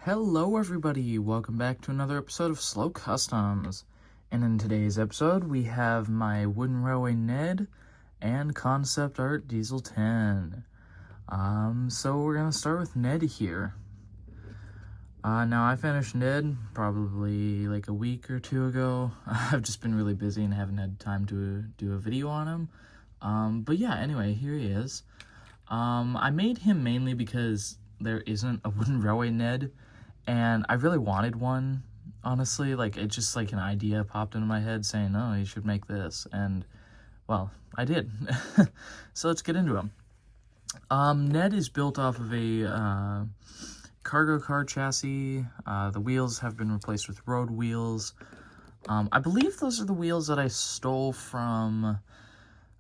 Hello everybody, welcome back to another episode of Slow Customs. And in today's episode, we have my wooden railway Ned and concept art Diesel 10. So we're gonna start with Ned here. Now I finished Ned probably like a week or two ago. I've just been really busy and haven't had time to do a video on him. But yeah, anyway, here he is. I made him mainly because there isn't a wooden railway Ned, and I really wanted one, honestly. Like, it just, like, an idea popped into my head saying, oh, you should make this, and, well, I did. So let's get into him. Ned is built off of a cargo car chassis. The wheels have been replaced with road wheels. I believe those are the wheels that I stole from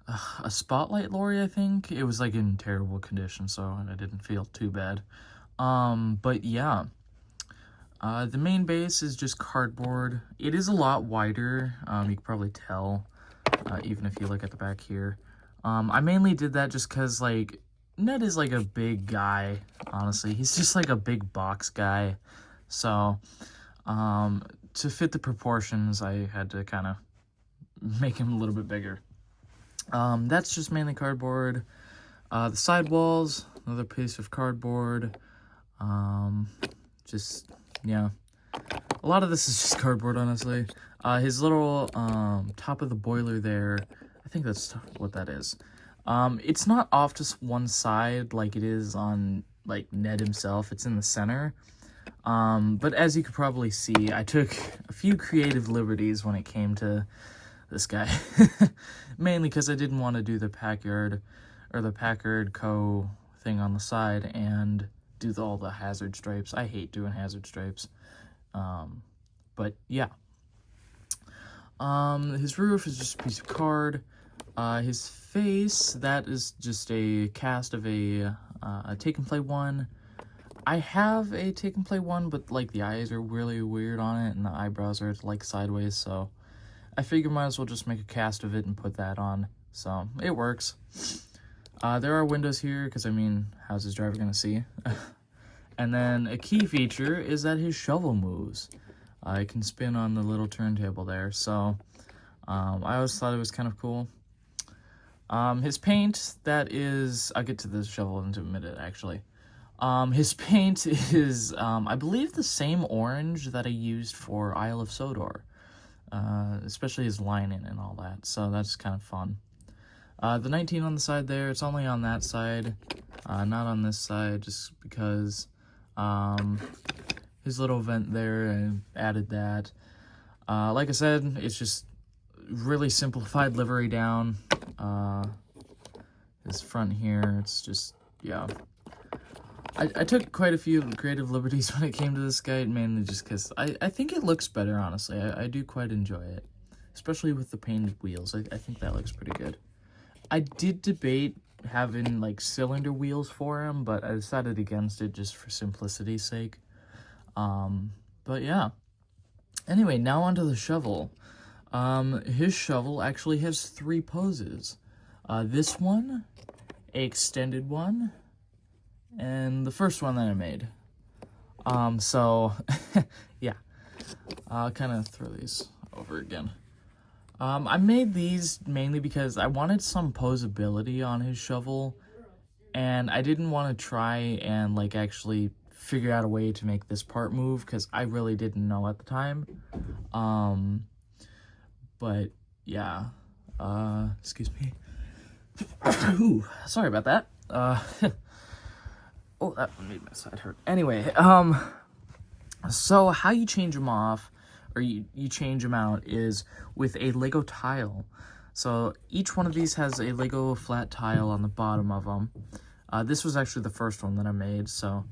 a Spotlight lorry, I think. It was like in terrible condition, so I didn't feel too bad. But yeah, the main base is just cardboard. It is a lot wider, you can probably tell, even if you look at the back here. I mainly did that just because, like, Ned is like a big guy, honestly. He's just like a big box guy, so, to fit the proportions, I had to kind of make him a little bit bigger. That's just mainly cardboard. The sidewalls, another piece of cardboard. Just, yeah. A lot of this is just cardboard, honestly. His little, top of the boiler there, I think that's what that is. It's not off to one side like it is on, like, Ned himself. It's in the center. But as you could probably see, I took a few creative liberties when it came to this guy. Mainly because I didn't want to do the Packard or the Packard Co. thing on the side and do all the hazard stripes. I hate doing hazard stripes. But yeah. His roof is just a piece of card. His face, that is just a cast of a take and play one. I have a take and play one, but like the eyes are really weird on it and the eyebrows are like sideways, so I figure might as well just make a cast of it and put that on. So it works. There are windows here because, I mean, how's his driver gonna see? And then a key feature is that his shovel moves. It can spin on the little turntable there, so I always thought it was kind of cool. His paint, that is, I'll get to the shovel in a minute, actually. His paint is, I believe, the same orange that I used for Isle of Sodor. Especially his lining and all that, so that's kind of fun. The 19 on the side there, it's only on that side, not on this side, just because his little vent there, I added that. Like I said, it's just really simplified livery down. His front here, it's just, yeah. I took quite a few creative liberties when it came to this guy, mainly just because I think it looks better, honestly. I do quite enjoy it, especially with the painted wheels. I think that looks pretty good. I did debate having, like, cylinder wheels for him, but I decided against it just for simplicity's sake. But yeah. Anyway, now onto the shovel. His shovel actually has 3 poses. This one, a extended one, and the first one that I made. So, yeah. I'll kind of throw these over again. I made these mainly because I wanted some posability on his shovel, and I didn't want to try and, like, actually figure out a way to make this part move, because I really didn't know at the time. But, yeah. Excuse me. Ooh, sorry about that. Oh, that made my side hurt. Anyway, so how you change them off, or you change them out, is with a Lego tile. So each one of these has a Lego flat tile on the bottom of them. This was actually the first one that I made, so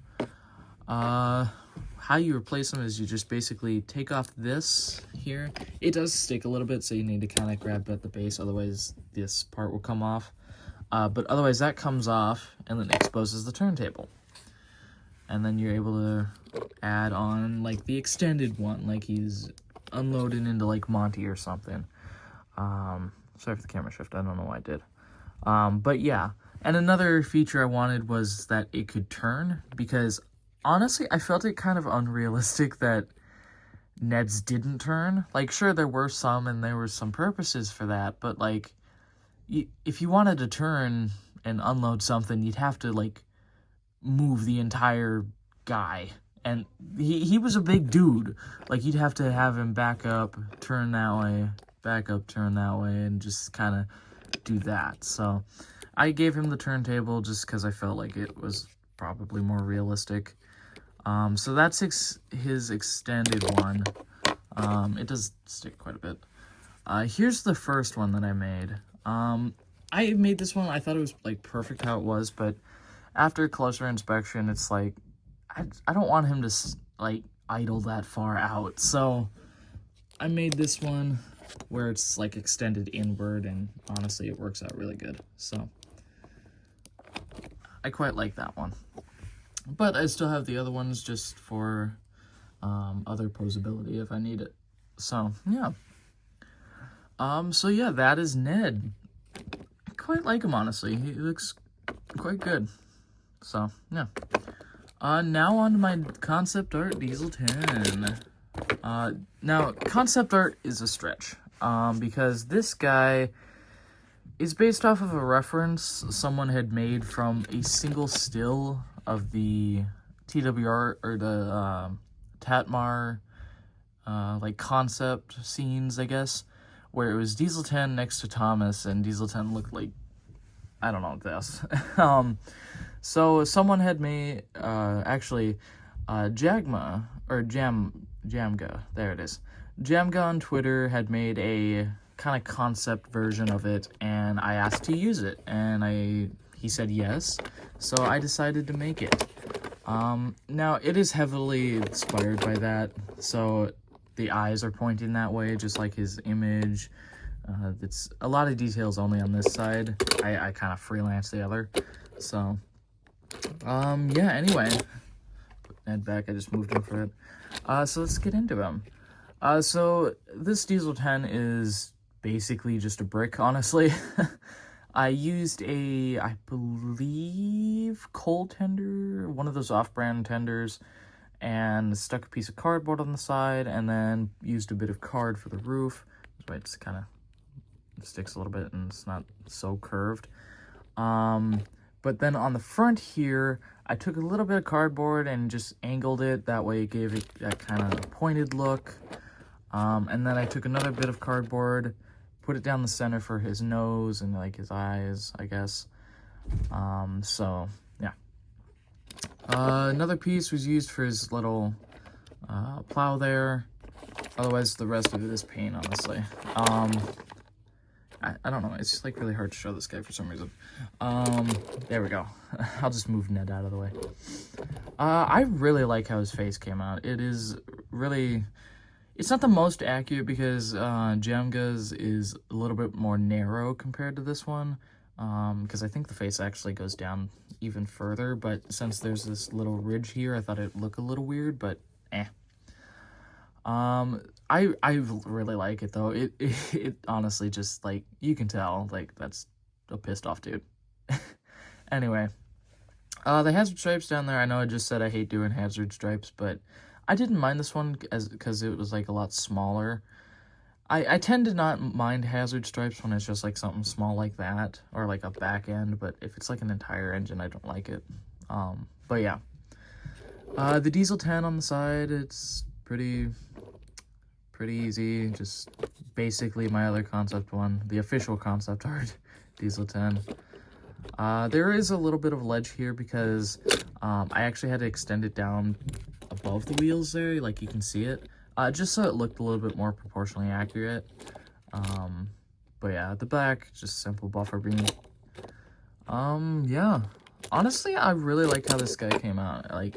how you replace them is you just basically take off this here. It does stick a little bit, so you need to kind of grab at the base, otherwise this part will come off. But otherwise that comes off and then exposes the turntable. And then you're able to add on, like, the extended one, like he's unloading into, like, Monty or something. Sorry for the camera shift, I don't know why I did. But yeah, and another feature I wanted was that it could turn, because honestly, I felt it kind of unrealistic that Ned's didn't turn. Like, sure, there were some, and there were some purposes for that, but, like, if you wanted to turn and unload something, you'd have to, like, move the entire guy. And he was a big dude. Like, you'd have to have him back up, turn that way, back up, turn that way, and just kind of do that. So I gave him the turntable just because I felt like it was probably more realistic. So that's his extended one. It does stick quite a bit. Here's the first one that I made. I made this one, I thought it was, like, perfect how it was, but after closer inspection, it's like, I don't want him to, like, idle that far out. So I made this one where it's, like, extended inward, and honestly, it works out really good. So I quite like that one. But I still have the other ones just for other posability if I need it. So, yeah. So yeah, that is Ned. I quite like him, honestly. He looks quite good. So, yeah. Now on to my concept art Diesel 10. Now, concept art is a stretch. Because this guy is based off of a reference someone had made from a single still of the TWR, or the Tatmar, like, concept scenes, I guess, where it was Diesel 10 next to Thomas, and Diesel 10 looked like, I don't know, this. So someone had made, actually, Jagma, or Jamga, there it is. Jamga on Twitter had made a kind of concept version of it, and I asked to use it, and he said yes, so I decided to make it. Now, it is heavily inspired by that, so the eyes are pointing that way, just like his image. It's a lot of details only on this side. I kind of freelance the other, so, yeah, anyway. Put Ned back, I just moved him for it. So let's get into him. So this Diesel 10 is basically just a brick, honestly. I used I believe, coal tender, one of those off-brand tenders, and stuck a piece of cardboard on the side, and then used a bit of card for the roof. That's why it kind of sticks a little bit and it's not so curved. But then on the front here, I took a little bit of cardboard and just angled it. That way it gave it that kind of pointed look. And then I took another bit of cardboard, put it down the center for his nose and, like, his eyes, I guess. So, yeah. Another piece was used for his little plow there. Otherwise, the rest of it is paint, honestly. I don't know, it's just, like, really hard to show this guy for some reason. There we go. I'll just move Ned out of the way. I really like how his face came out. It is really... It's not the most accurate because Jamga's is a little bit more narrow compared to this one, because I think the face actually goes down even further, but since there's this little ridge here, I thought it'd look a little weird, but eh. I really like it, though. It honestly just, like, you can tell, like, that's a pissed off dude. Anyway, the hazard stripes down there, I know I just said I hate doing hazard stripes, but I didn't mind this one because it was, like, a lot smaller. I tend to not mind hazard stripes when it's just, like, something small like that, or, like, a back end, but if it's, like, an entire engine, I don't like it. But yeah. The Diesel 10 on the side, it's pretty easy, just basically my other concept one, the official concept art, Diesel 10. There is a little bit of ledge here because I actually had to extend it down above the wheels there, like you can see it, just so it looked a little bit more proportionally accurate. But yeah, at the back, just simple buffer beam. Yeah, honestly, I really like how this guy came out. Like,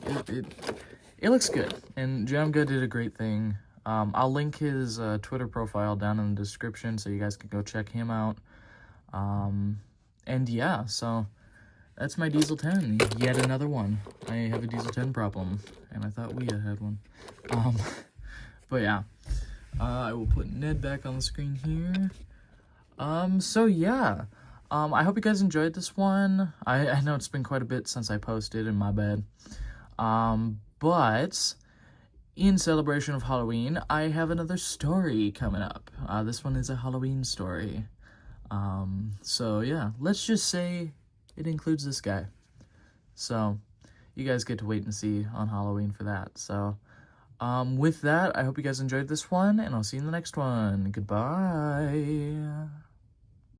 it looks good, and Jamga did a great thing. I'll link his Twitter profile down in the description so you guys can go check him out. And yeah, so that's my Diesel 10, yet another one. I have a Diesel 10 problem, and I thought we had one. But yeah, I will put Ned back on the screen here. So yeah, I hope you guys enjoyed this one. I know it's been quite a bit since I posted, and my bad. But in celebration of Halloween, I have another story coming up. This one is a Halloween story. So yeah, let's just say it includes this guy. So you guys get to wait and see on Halloween for that. So with that, I hope you guys enjoyed this one, and I'll see you in the next one. Goodbye.